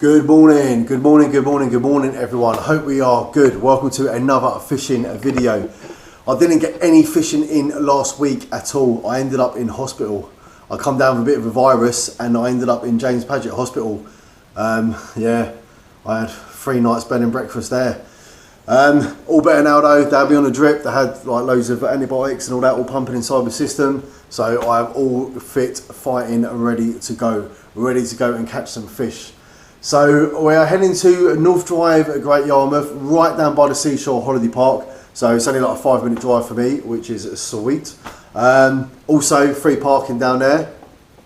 Good morning, good morning, good morning, good morning everyone. Hope we are good. Welcome to another fishing video. I didn't get any fishing in last week at all. I ended up in hospital. I come down with a bit of a virus and I ended up in James Paget Hospital. Yeah, I had 3 nights bed and breakfast there. All better now though. They had me on a drip. They had like loads of antibiotics and all that all pumping inside my system. So I'm all fit, fighting and ready to go and catch some fish. So we are heading to North Drive at Great Yarmouth, right down by the seashore holiday park. So it's only like a 5-minute drive for me, which is sweet. Also free parking down there,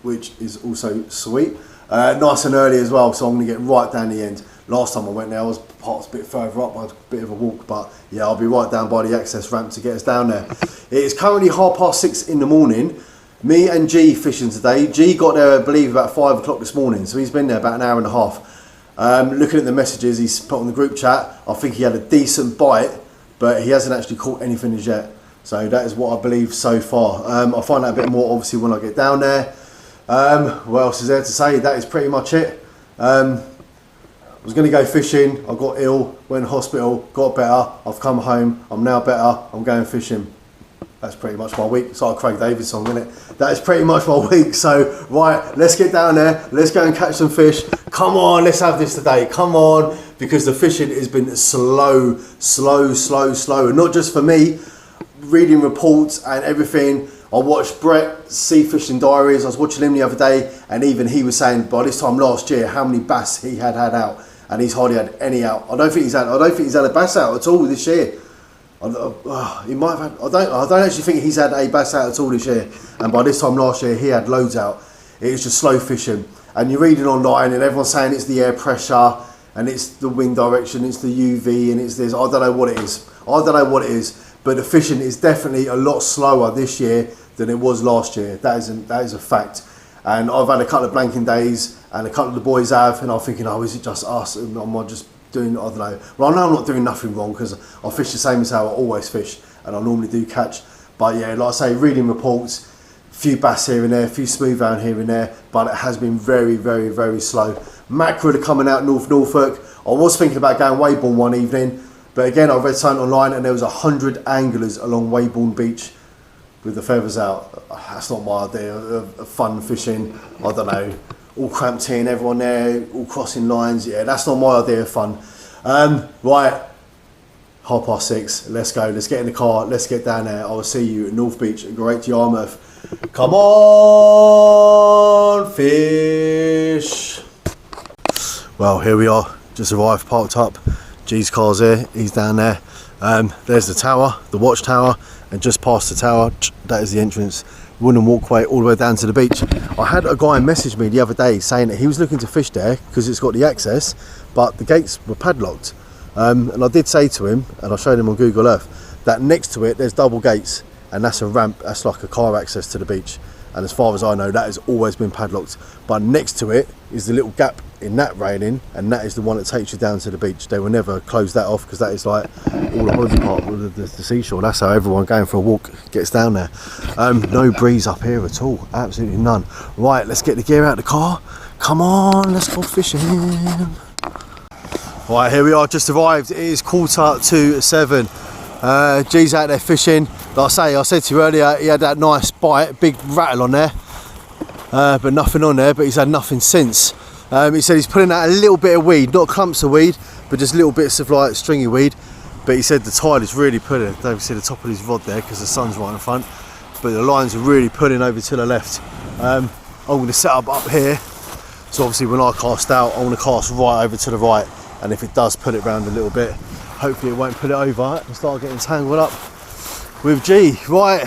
which is also sweet. Nice and early as well, so I'm going to get right down the end. Last time I went there I was parked a bit further up, a bit of a walk, but yeah, I'll be right down by the access ramp to get us down there. It is currently 6:30 in the morning. Me and G fishing today. G got there I believe about 5 o'clock this morning, so he's been there about an hour and a half. Looking at the messages he's put on the group chat, I think he had a decent bite, but he hasn't actually caught anything as yet. So that is what I believe so far. I'll find out a bit more obviously when I get down there. What else is there to say? That is pretty much it. I was going to go fishing, I got ill, went to hospital, got better, I've come home, I'm now better, I'm going fishing. That's pretty much my week. It's like a Craig David song, isn't it? That is pretty much my week. So, right, let's get down there. Let's go and catch some fish. Come on, let's have this today. Come on, because the fishing has been slow. And not just for me, reading reports and everything. I watched Brett's Sea Fishing Diaries. I was watching him the other day, and even he was saying by this time last year how many bass he had out, and he's hardly had any out. I don't think he's had a bass out at all this year. He might have had, I don't actually think he's had a bass out at all this year, and by this time last year he had loads out. It was just slow fishing, and you're reading online and everyone's saying it's the air pressure and it's the wind direction, it's the UV and it's this. I don't know what it is, but the fishing is definitely a lot slower this year than it was last year. That is a fact. And I've had a couple of blanking days and a couple of the boys have, and I'm thinking, oh, is it just us and am I just doing, I don't know. Well, I know I'm not doing nothing wrong because I fish the same as how I always fish and I normally do catch. But yeah, like I say, reading reports, a few bass here and there, a few smooth down here and there, but it has been very slow. Mackerel are coming out Norfolk. I was thinking about going Weybourne one evening, but again I read something online and there was 100 anglers along Weybourne Beach with the feathers out. That's not my idea of fun fishing. I don't know. All cramped in, everyone there, all crossing lines. Yeah, that's not my idea of fun. Right, 6:30. Let's go. Let's get in the car. Let's get down there. I will see you at North Beach at Great Yarmouth. Come on, fish. Well, here we are. Just arrived, parked up. G's car's here. He's down there. There's the tower, the watchtower, and just past the tower, that is the entrance. Wooden walkway all the way down to the beach. I had a guy message me the other day saying that he was looking to fish there because it's got the access, but the gates were padlocked. And I did say to him, and I showed him on Google Earth, that next to it there's double gates, and that's a ramp, that's like a car access to the beach. And as far as I know, that has always been padlocked. But next to it is the little gap in that railing, and that is the one that takes you down to the beach. They will never close that off because that is like all the holiday park, all the seashore. That's how everyone going for a walk gets down there. No breeze up here at all, absolutely none. Right, let's get the gear out of the car. Come on, let's go fishing. Right, here we are, just arrived. It is 7:15. G's out there fishing. Like I said to you earlier, he had that nice bite, big rattle on there, but nothing on there, but he's had nothing since. He said he's pulling out a little bit of weed, not clumps of weed, but just little bits of like stringy weed. But he said the tide is really pulling. Don't even see the top of his rod there because the sun's right in front, but the lines are really pulling over to the left. I'm going to set up here, so obviously when I cast out, I want to cast right over to the right, and if it does pull it round a little bit, hopefully it won't pull it over and start getting tangled up with G. Right,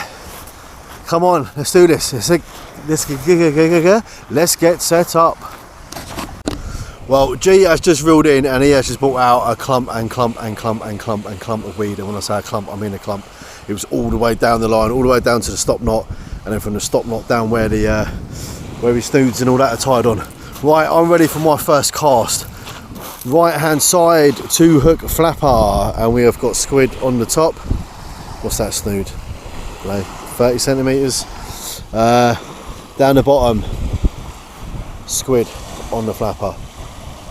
come on, let's do this. Let's get set up. Well, G has just reeled in and he has just brought out a clump of weed. And when I say a clump, I mean a clump. It was all the way down the line, all the way down to the stop knot, and then from the stop knot down where his snoods and all that are tied on. Right, I'm ready for my first cast. Right hand side, 2-hook flapper, and we have got squid on the top. What's that snood? 30 centimetres. Down the bottom, squid on the flapper.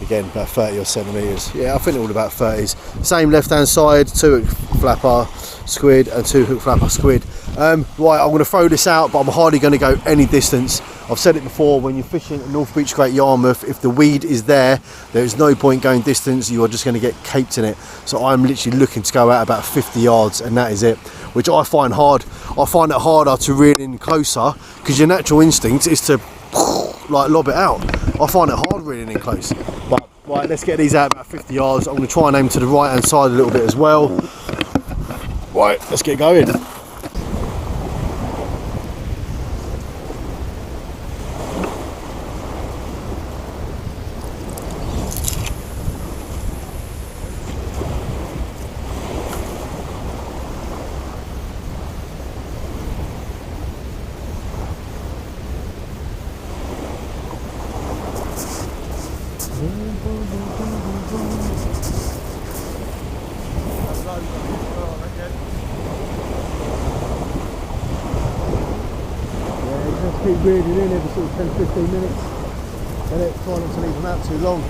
Again, about 30 or centimetres. Yeah, I think they're all about 30s. Same left-hand side, 2 hook flapper squid and 2 hook flapper squid. Right, I'm going to throw this out, but I'm hardly going to go any distance. I've said it before, when you're fishing at North Beach, Great Yarmouth, if the weed is there, there's no point going distance. You are just going to get caped in it. So I'm literally looking to go out about 50 yards, and that is it, which I find hard. I find it harder to reel in closer, because your natural instinct is to like lob it out. I find it hard reeling in close. But right, let's get these out about 50 yards. I'm going to try and aim to the right hand side a little bit as well. Right, let's get going. Keep reeling in every sort of 10-15 minutes, and try not to leave them out too long.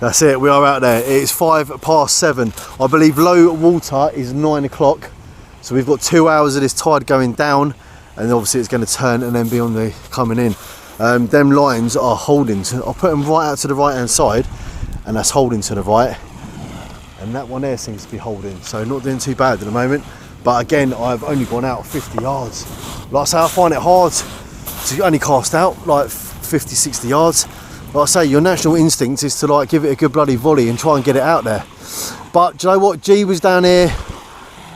That's it, we are out there. It's 7:05. I believe low water is 9 o'clock. So we've got 2 hours of this tide going down, and obviously it's going to turn and then be on the coming in. Them lines are holding. I'll put them right out to the right hand side, and that's holding to the right. And that one there seems to be holding. So not doing too bad at the moment. But again, I've only gone out 50 yards. Like I say, I find it hard to only cast out like 50, 60 yards. Like I say, your natural instinct is to like give it a good bloody volley and try and get it out there. But do you know what? G was down here.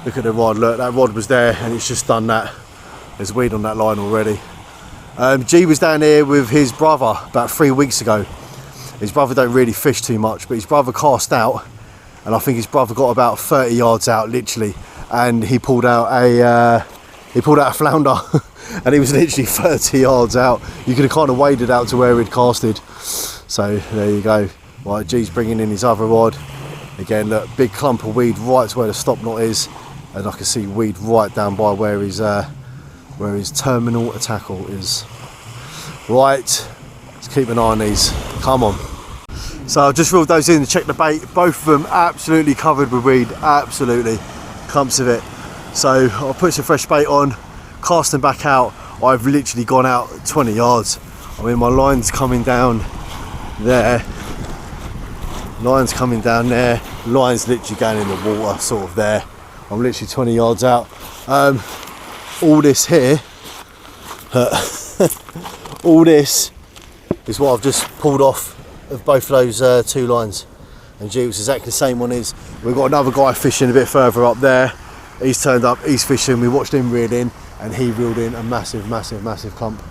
Look at the rod, look, that rod was there and it's just done that. There's weed on that line already. G was down here with his brother about 3 weeks ago. His brother don't really fish too much, but his brother cast out, and I think his brother got about 30 yards out literally, and he pulled out a flounder and he was literally 30 yards out. You could have kind of waded out to where he'd casted. So there you go. Right, G's bringing in his other rod. Again, look, big clump of weed right to where the stop knot is, and I can see weed right down by where his terminal tackle is. Right, let's keep an eye on these. Come on. So I've just reeled those in to check the bait. Both of them absolutely covered with weed, absolutely, clumps of it. So I'll put some fresh bait on, cast them back out. I've literally gone out 20 yards. I mean, my line's coming down there. Line's coming down there. Line's literally going in the water, sort of there. I'm literally 20 yards out. All this here, all this is what I've just pulled off of both of those 2 lines. And G was exactly the same on his. We've got another guy fishing a bit further up there. He's turned up, he's fishing. We watched him reel in, and he reeled in a massive, massive, massive clump.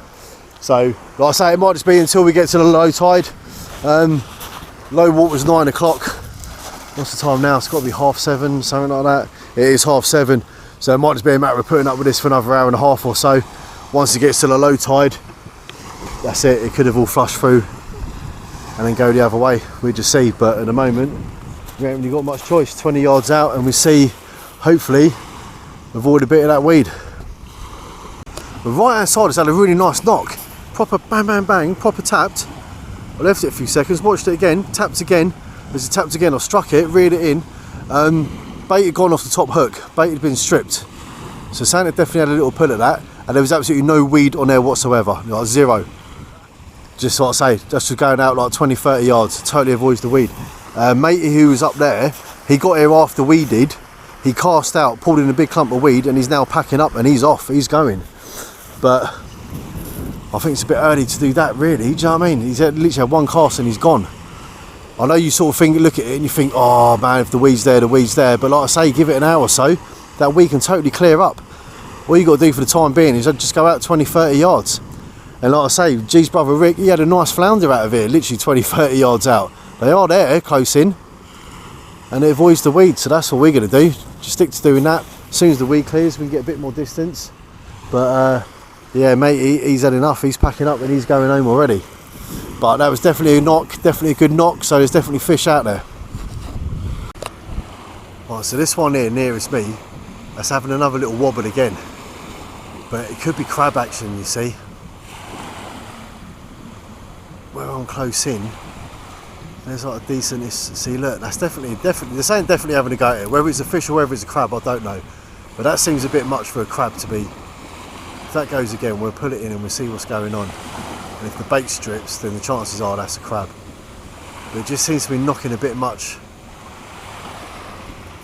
So, like I say, it might just be until we get to the low tide. Low water's 9 o'clock. What's the time now? It's got to be 7:30, something like that. It is 7:30, so it might just be a matter of putting up with this for another hour and a half or so. Once it gets to the low tide, that's it. It could have all flushed through and then go the other way. We just see, but at the moment we haven't really got much choice. 20 yards out, and we see, hopefully, avoid a bit of that weed. The right hand side has had a really nice knock. Proper bang, bang, bang, proper tapped. I left it a few seconds, watched it again, tapped again. As it tapped again, I struck it, reared it in. Bait had gone off the top hook, bait had been stripped. So Santa definitely had a little pull at that, and there was absolutely no weed on there whatsoever, like zero. Just like I say, just going out like 20-30 yards, totally avoids the weed. Matey who was up there, he got here after we did. He cast out, pulled in a big clump of weed, and he's now packing up and he's off, he's going. But I think it's a bit early to do that, really. Do you know what I mean? He's literally had 1 cast and he's gone. I know you sort of think, look at it and you think, oh man, if the weed's there, the weed's there. But like I say, give it an hour or so, that weed can totally clear up. All you got to do for the time being is just go out 20-30 yards. And like I say, G's brother Rick, he had a nice flounder out of here, literally 20-30 yards out. They are there, close in, and it avoids the weed. So that's what we're going to do. Just stick to doing that. As soon as the weed clears, we can get a bit more distance. But Yeah, mate, he's had enough. He's packing up and he's going home already. But that was definitely a knock, definitely a good knock, so there's definitely fish out there. Right, so this one here nearest me, that's having another little wobble again. But it could be crab action, you see. Where I'm close in, there's like a decent, see look, that's definitely, this ain't definitely having a go at it. Whether it's a fish or whether it's a crab, I don't know. But that seems a bit much for a crab to be. If that goes again, we'll pull it in and we'll see what's going on. And if the bait strips, then the chances are that's a crab. But it just seems to be knocking a bit much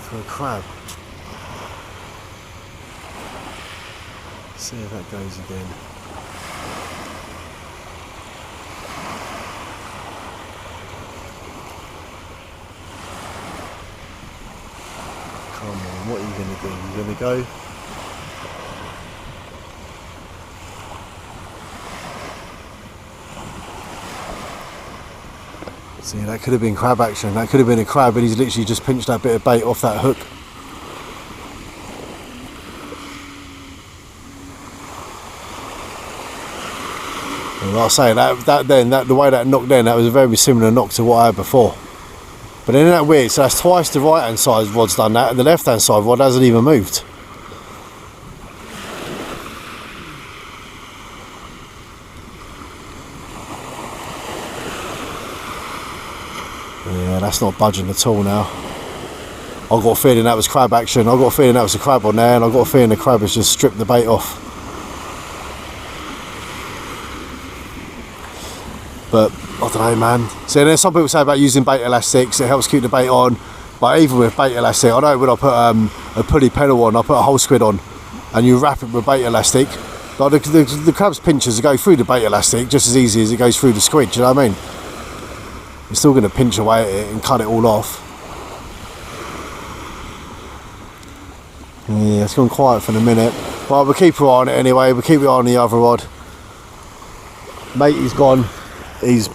for a crab. See if that goes again. Come on, what are you going to do? You're going to go? See, that could have been crab action. That could have been a crab, and he's literally just pinched that bit of bait off that hook. And like I say, the way that knocked then, that was a very similar knock to what I had before. But then isn't that weird? So that's twice the right hand side rod's done that, and the left hand side rod hasn't even moved. Yeah, that's not budging at all now. I've got a feeling that was crab action. I've got a feeling that was a crab on there, and I've got a feeling the crab has just stripped the bait off. But I don't know, man. So there's some people say about using bait elastics, it helps keep the bait on. But even with bait elastic, I know when I put a pulley pedal on, I put a whole squid on, and you wrap it with bait elastic. Like the crab's pinchers go through the bait elastic just as easy as it goes through the squid. Do you know what I mean? You're still going to pinch away at it and cut it all off. Yeah, it's gone quiet for a minute. But we'll keep our eye on it anyway. We'll keep our eye on the other rod. Mate, he's gone. He's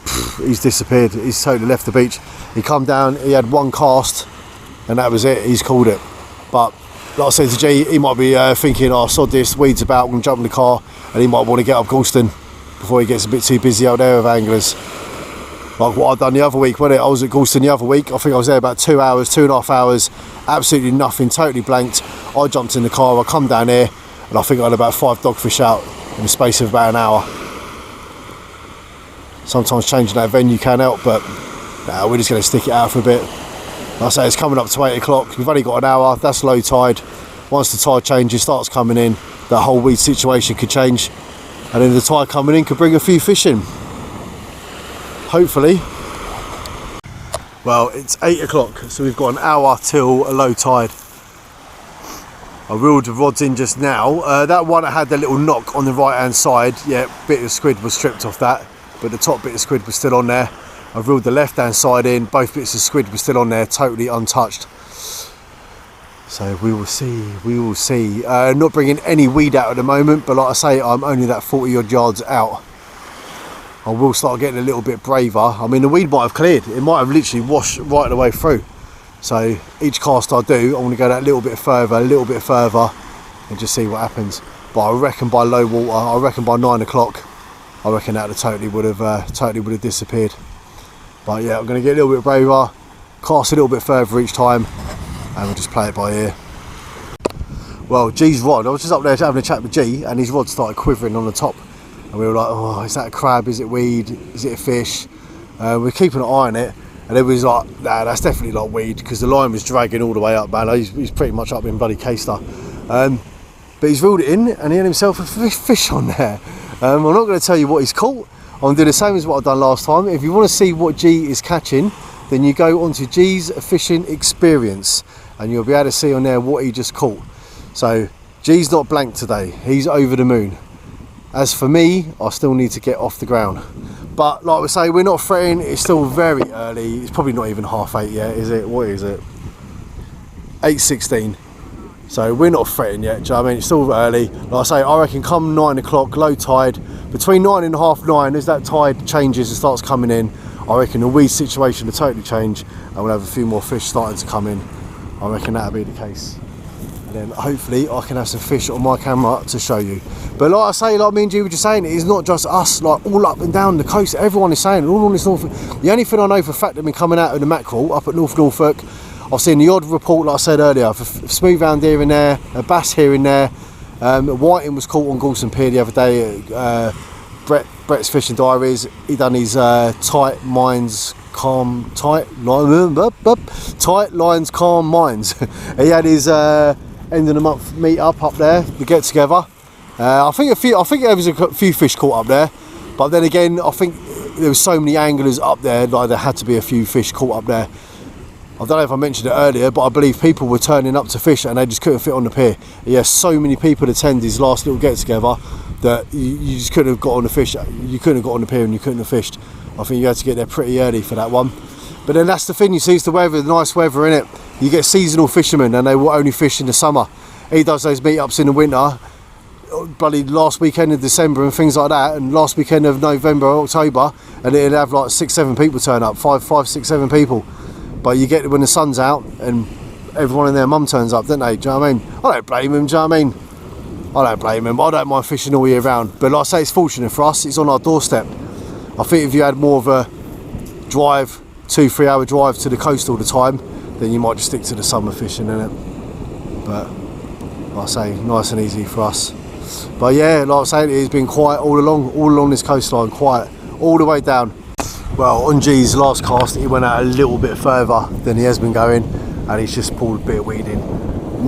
disappeared. He's totally left the beach. He come down, he had one cast, and that was it. He's called it. But like I said to G, he might be thinking, oh, sod this, weeds about, I'm going to jump in the car, and he might want to get up Galston before he gets a bit too busy out there with anglers. Like what I'd done the other week, wasn't it? I was at Galston the other week. I think I was there about 2 hours, 2.5 hours, absolutely nothing, totally blanked. I jumped in the car, I come down here, and I think I had about 5 dogfish out in the space of about an hour. Sometimes changing that venue can help, but nah, we're just going to stick it out for a bit. Like I say, it's coming up to 8 o'clock. We've only got an hour. That's low tide. Once the tide changes, starts coming in, that whole weed situation could change, and then the tide coming in could bring a few fish in. Hopefully. Well, it's 8 o'clock, so we've got an hour till a low tide. I reeled the rods in just now. That one that had the little knock on the right hand side, yeah, bit of squid was stripped off that, but the top bit of squid was still on there. I reeled the left hand side in, both bits of squid were still on there, totally untouched. So we will see, not bringing any weed out at the moment, but like I say, I'm only that 40 odd yards out. I will start getting a little bit braver. I mean, the weed might have cleared. It might have literally washed right the way through. So each cast I do, I want to go that little bit further, and just see what happens. But I reckon by low water, I reckon by 9 o'clock, I reckon that totally would have disappeared. But yeah, I'm going to get a little bit braver, cast a little bit further each time, and we'll just play it by ear. Well, G's rod, I was just up there having a chat with G, and his rod started quivering on the top. And we were like, oh, is that a crab? Is it weed? Is it a fish? We're keeping an eye on it. And it was like, nah, that's definitely like weed, because the line was dragging all the way up, man. He's pretty much up in bloody K-Star. But he's reeled it in, and he had himself a fish on there. I'm not going to tell you what he's caught. I'm going to do the same as what I've done last time. If you want to see what G is catching, then you go onto G's Fishing Experience, and you'll be able to see on there what he just caught. So G's not blank today. He's over the moon. As for me, I still need to get off the ground. But like we say, we're not fretting. It's still very early. It's probably not even 8:30 yet, is it? What is it? 8:16. So we're not fretting yet. Do you know what I mean? It's still early. Like I say, I reckon come 9 o'clock, low tide, between 9 and half 9, as that tide changes and starts coming in, I reckon the weed situation will totally change, and we'll have a few more fish starting to come in. I reckon that'll be the case. and then hopefully I can have some fish on my camera to show you. But like I say, like me and G were just saying, it's not just us, like all up and down the coast, everyone is saying, all on this Norfolk. The only thing I know for a fact that been coming out of the mackerel up at Norfolk, I've seen the odd report, like I said earlier, for smooth hound here and there, a bass here and there. Whiting was caught on Galston Pier the other day at Brett's Fishing Diaries. He done his tight lines, calm minds. He had his end of the month meet up there, the get together. I think there was a few fish caught up there, but then again, I think there was so many anglers up there, like there had to be a few fish caught up there. I don't know if I mentioned it earlier, but I believe people were turning up to fish and they just couldn't fit on the pier. He has so many people attend his last little get together that you just couldn't have got on the fish. You couldn't have got on the pier and you couldn't have fished. I think you had to get there pretty early for that one. But then that's the thing, you see, it's the weather, the nice weather, innit? You get seasonal fishermen and they will only fish in the summer. He does those meetups in the winter, bloody last weekend of December and things like that, and last weekend of November or October, and it'll have like 6-7 people turn up, 5, 6, 7 people. But you get when the sun's out and everyone and their mum turns up, don't they? Do you know what I mean? I don't blame them, do you know what I mean? I don't blame them. I don't mind fishing all year round. But like I say, it's fortunate for us, it's on our doorstep. I think if you had more of a drive, 2-3 hour drive to the coast all the time, then you might just stick to the summer fishing, innit? But like I say, nice and easy for us. But yeah, like I say, it's been quiet all along this coastline, quiet all the way down. Well, on G's last cast, he went out a little bit further than he has been going, and he's just pulled a bit of weed in.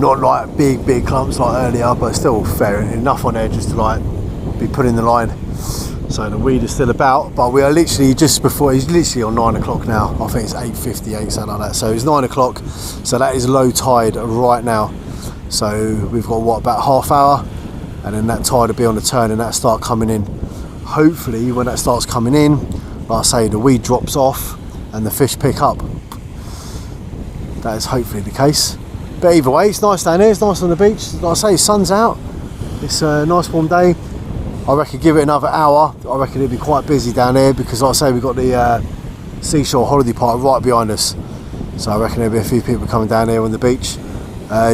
Not like big clumps like earlier, but still fair enough on there just to like be putting the line. So the weed is still about, but we are literally just before, he's literally on 9 o'clock now. I think it's 8:58, something like that. So it's 9 o'clock, so that is low tide right now. So we've got what, about half hour, and then that tide will be on the turn and that start coming in. Hopefully when that starts coming in, like I say, the weed drops off and the fish pick up. That is hopefully the case. But either way, it's nice down here, it's nice on the beach. Like I say, sun's out, it's a nice warm day. I reckon give it another hour, I reckon it'll be quite busy down here, because like I say, we've got the seashore holiday park right behind us. So I reckon there'll be a few people coming down here on the beach.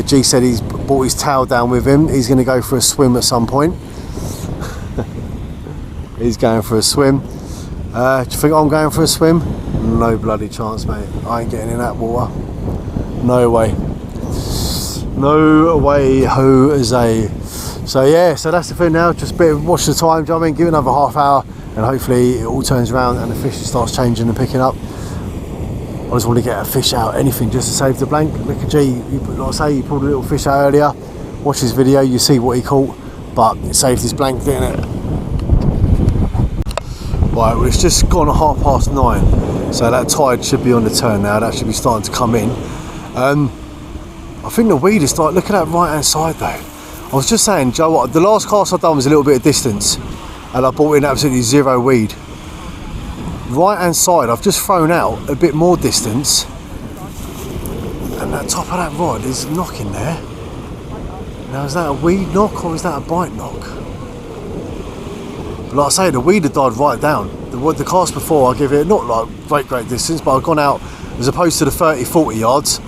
G said he's brought his towel down with him. He's going to go for a swim at some point. He's going for a swim. Do you think I'm going for a swim? No bloody chance, mate. I ain't getting in that water. No way. No way, Jose. So yeah, so that's the thing now. Just a bit of watch the time, do you know what I mean? Give it another half hour and hopefully it all turns around and the fish starts changing and picking up. I just want to get a fish out, anything just to save the blank. Look at G, like I say, he pulled a little fish out earlier. Watch his video, you see what he caught, but it saved his blank, didn't it? Right, well, it's just gone 9:30, so that tide should be on the turn now. That should be starting to come in. I think the weed is starting. Look at that right hand side though. I was just saying, Joe, what the last cast I've done was a little bit of distance, and I brought in absolutely zero weed. Right hand side, I've just thrown out a bit more distance, and that top of that rod is knocking there. Now, is that a weed knock or is that a bite knock? But like I say, the weed had died right down. The cast before, I give it not like great distance, but I've gone out, as opposed to the 30-40 yards,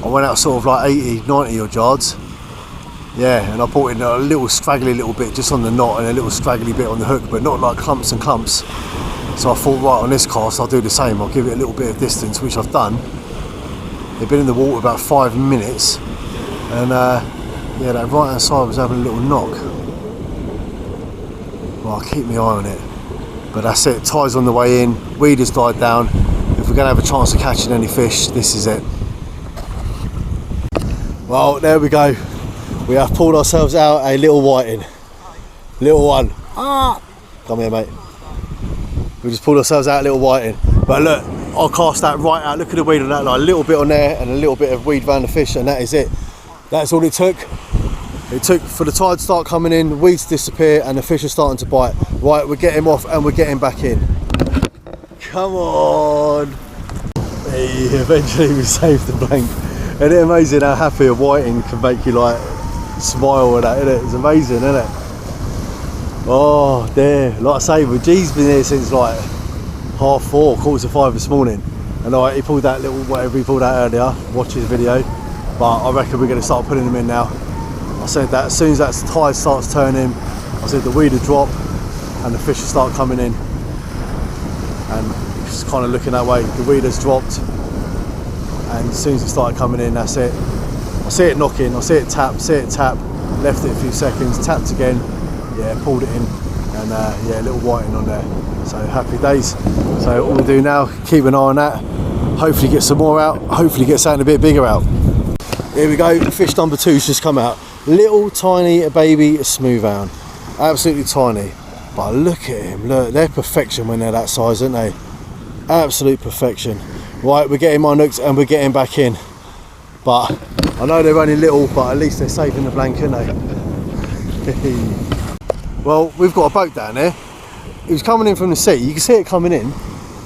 I went out sort of like 80-90 odd yards. Yeah, and I brought in a little straggly little bit just on the knot and a little straggly bit on the hook, but not like clumps and clumps. So I thought, right, on this cast I'll do the same. I'll give it a little bit of distance, which I've done. They've been in the water about 5 minutes, and yeah, that right hand side was having a little knock. Well, I'll keep my eye on it. But that's it, tide's on the way in, weed has died down. If we're going to have a chance of catching any fish, this is it. Well, there we go. We have pulled ourselves out a little whiting. Little one. Ah! Come here, mate. We just pulled ourselves out a little whiting. But look, I'll cast that right out. Look at the weed on that, like a little bit on there and a little bit of weed around the fish, and that is it. That's all it took. It took for the tide to start coming in, the weeds to disappear, and the fish are starting to bite. Right, we're getting off and we're getting back in. Come on. Hey, eventually we saved the blank. Isn't it amazing how happy a whiting can make you like smile and that, isn't it? It's amazing, isn't it? Oh dear, like I say, well, G's been here since like 4:30, 4:45 this morning, and like he pulled that little whatever he pulled out earlier. Watch his video. but I reckon we're going to start putting them in now. I said that as soon as that tide starts turning, I said the weed will drop and the fish will start coming in. And just kind of looking that way, the weed has dropped, and as soon as it started coming in, that's it. I see it knocking, I see it tap, left it a few seconds, tapped again, yeah, pulled it in, and yeah, a little whiting on there. So happy days. So all we do now, keep an eye on that, hopefully get some more out, hopefully get something a bit bigger out. Here we go, fish number 2's just come out. Little tiny baby smoothhound, absolutely tiny, but look at him, look, they're perfection when they're that size, aren't they? Absolute perfection. Right, we're getting my nooks and we're getting back in, but I know they're only little, but at least they're safe in the blanket, aren't they? Well, we've got a boat down there. He was coming in from the sea, you can see it coming in,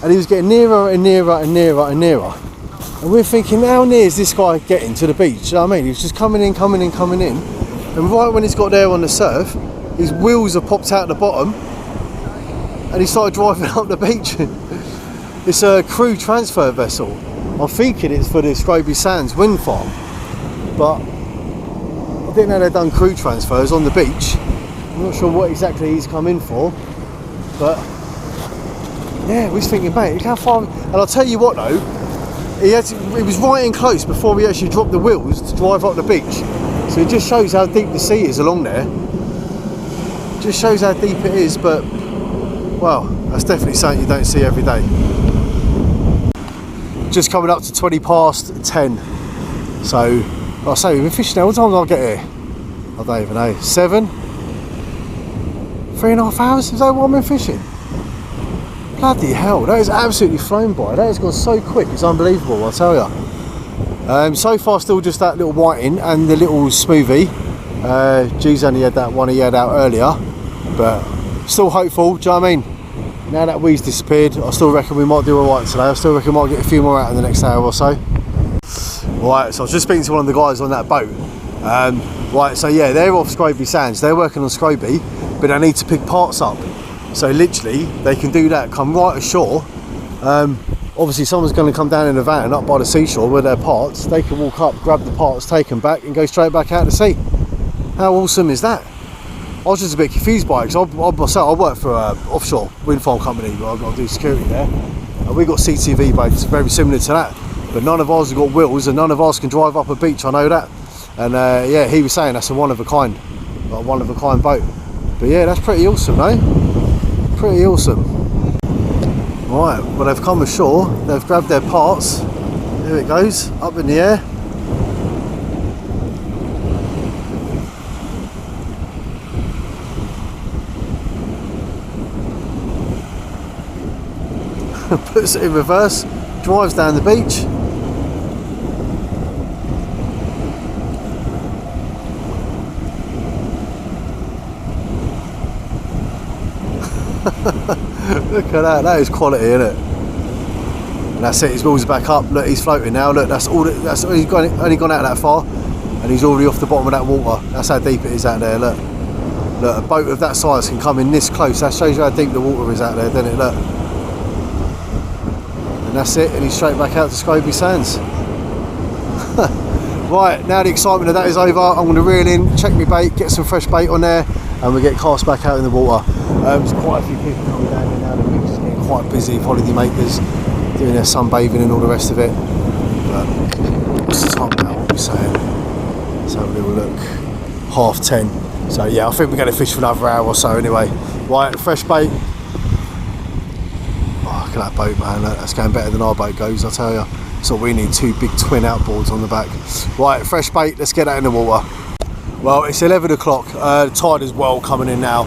and he was getting nearer and nearer and nearer and nearer. And we're thinking, how near is this guy getting to the beach? You know what I mean? He was just coming in. And right when he's got there on the surf, his wheels have popped out the bottom and he started driving up the beach. It's a crew transfer vessel. I'm thinking it's for the Scroby Sands wind farm, but I didn't know they'd done crew transfers on the beach. I'm not sure what exactly he's come in for, but yeah, we was thinking, mate, look how far. And I'll tell you what though, he was right in close before we actually dropped the wheels to drive up the beach. So it just shows how deep the sea is along there. Just shows how deep it is, but well, that's definitely something you don't see every day. Just coming up to 20 past 10. So, like I say, we've been fishing now. What time did I get here? I don't even know. 7? 3.5 hours? Is that what I've been fishing? Bloody hell, that has absolutely flown by. That has gone so quick, it's unbelievable, I'll tell you. So far still just that little whiting and the little smoothie. G's only had that one he had out earlier, but still hopeful, do you know what I mean? Now that weed's disappeared, I still reckon we might do alright today. I still reckon we might get a few more out in the next hour or so. Right, so I was just speaking to one of the guys on that boat. Right, so yeah, they're off Scroby Sands. They're working on Scroby, but they need to pick parts up. So literally, they can do that, come right ashore. Obviously someone's going to come down in a van up by the seashore with their parts. They can walk up, grab the parts, take them back and go straight back out to sea. How awesome is that? I was just a bit confused by it, because I work for an offshore wind farm company, but I've got to do security there. And we've got CTV boats very similar to that, but none of ours have got wheels and none of ours can drive up a beach, I know that. And yeah, he was saying that's a one of a kind boat. But yeah, that's pretty awesome, though. Pretty awesome. Right, well they've come ashore, they've grabbed their parts. Here it goes, up in the air. Puts it in reverse, drives down the beach. Look at that, that is quality, isn't it? And that's it, his wheels are back up. Look, he's floating now. Look, that's all. He's only gone out that far, and he's already off the bottom of that water. That's how deep it is out there. Look, a boat of that size can come in this close. That shows you how deep the water is out there, doesn't it? Look. And that's it, and he's straight back out to Scroby Sands. Right, now the excitement of that is over. I'm going to reel in, check my bait, get some fresh bait on there, and we get cast back out in the water. There's quite a few people coming down here now. The beach is getting quite busy, holiday makers doing their sunbathing and all the rest of it. But what's the time now? What are we saying? Let's have a little look. 10:30. So yeah, I think we're going to fish for another hour or so anyway. Right, fresh bait. Look at that boat, man. That's going better than our boat goes, I tell you. So we need 2 big twin outboards on the back. Right, fresh bait, let's get that in the water. Well, it's 11 o'clock. The tide is well coming in now,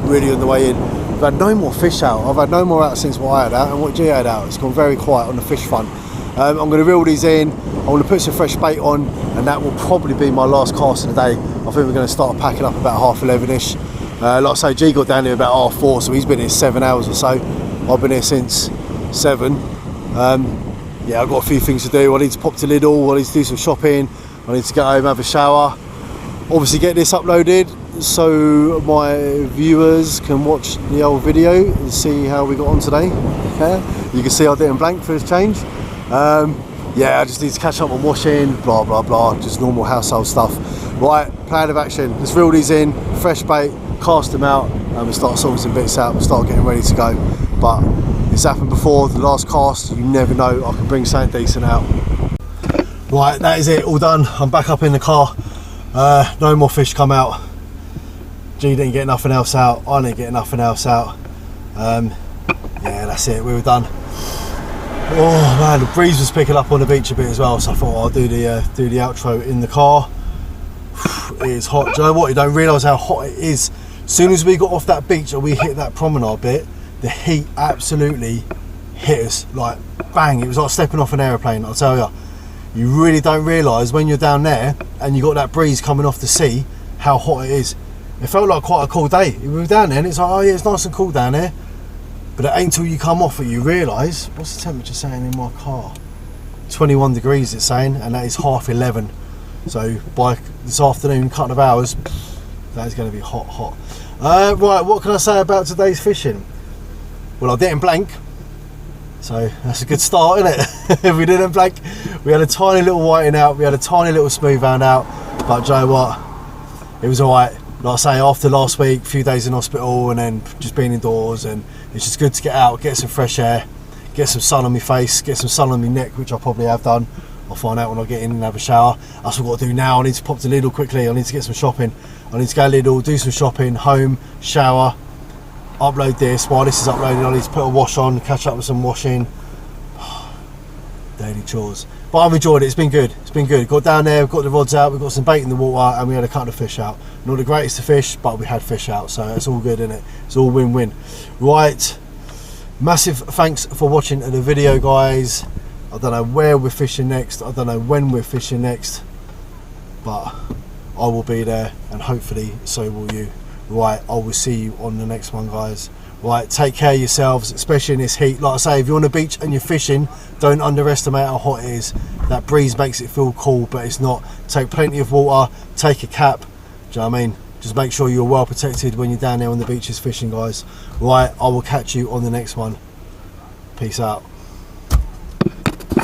really on the way in. We've had no more fish out. I've had no more out since what I had out and what G had out. It's gone very quiet on the fish front. I'm going to reel these in. I'm going to put some fresh bait on, and that will probably be my last cast of the day. I think we're going to start packing up about 11:30ish. Like I say, G got down here about 4:30, so he's been here 7 hours or so. I've been here since 7. Yeah, I've got a few things to do. I need to pop to Lidl, I need to do some shopping, I need to get home, have a shower. Obviously get this uploaded so my viewers can watch the old video and see how we got on today. Okay? You can see I didn't blank for this change. yeah, I just need to catch up on washing, blah blah blah, just normal household stuff. Right, plan of action. Let's reel these in, fresh bait, cast them out, and we start sorting some bits out. We start getting ready to go. But it's happened before. The last cast, you never know. I can bring something decent out. Right, that is it. All done. I'm back up in the car. No more fish come out. G didn't get nothing else out. I didn't get nothing else out. Yeah, that's it. We were done. Oh man, the breeze was picking up on the beach a bit as well, so I thought I'll do the outro in the car. It is hot. Do you know what? You don't realise how hot it is. As soon as we got off that beach and we hit that promenade bit, the heat absolutely hit us like bang. It was like stepping off an aeroplane. I'll tell you. You really don't realise when you're down there and you got that breeze coming off the sea how hot it is. It felt like quite a cool day. We were down there and it's like, oh yeah, it's nice and cool down there. But it ain't until you come off it you realise, what's the temperature saying in my car? 21 degrees it's saying, and that is 11:30. So by this afternoon, couple of hours, that is going to be hot. Right, what can I say about today's fishing? Well, I didn't blank, so that's a good start, isn't it? If we didn't blank, we had a tiny little whiting out, we had a tiny little smooth hound out, but do you know what? It was alright. Like I say, after last week, a few days in hospital and then just being indoors, and it's just good to get out, get some fresh air, get some sun on my face, get some sun on my neck, which I probably have done. I'll find out when I get in and have a shower. That's what I've got to do now. I need to pop to Lidl quickly. I need to get some shopping. I need to go to Lidl, do some shopping, home, shower, upload this. While this is uploaded, I need to put a wash on, catch up with some washing. Daily chores. But I've enjoyed it. It's been good. It's been good. Got down there, we've got the rods out, we've got some bait in the water, and we had a couple of fish out. Not the greatest of fish, but we had fish out, so it's all good, isn't it? It's all win-win. Right. Massive thanks for watching the video, guys. I don't know where we're fishing next. I don't know when we're fishing next, but I will be there, and hopefully so will you. Right, I will see you on the next one, guys. Right, take care of yourselves, especially in this heat. Like I say, if you're on the beach and you're fishing, don't underestimate how hot it is. That breeze makes it feel cool, but it's not. Take plenty of water, take a cap. Do you know what I mean? Just make sure you're well protected when you're down there on the beaches fishing, guys. Right, I will catch you on the next one. Peace out.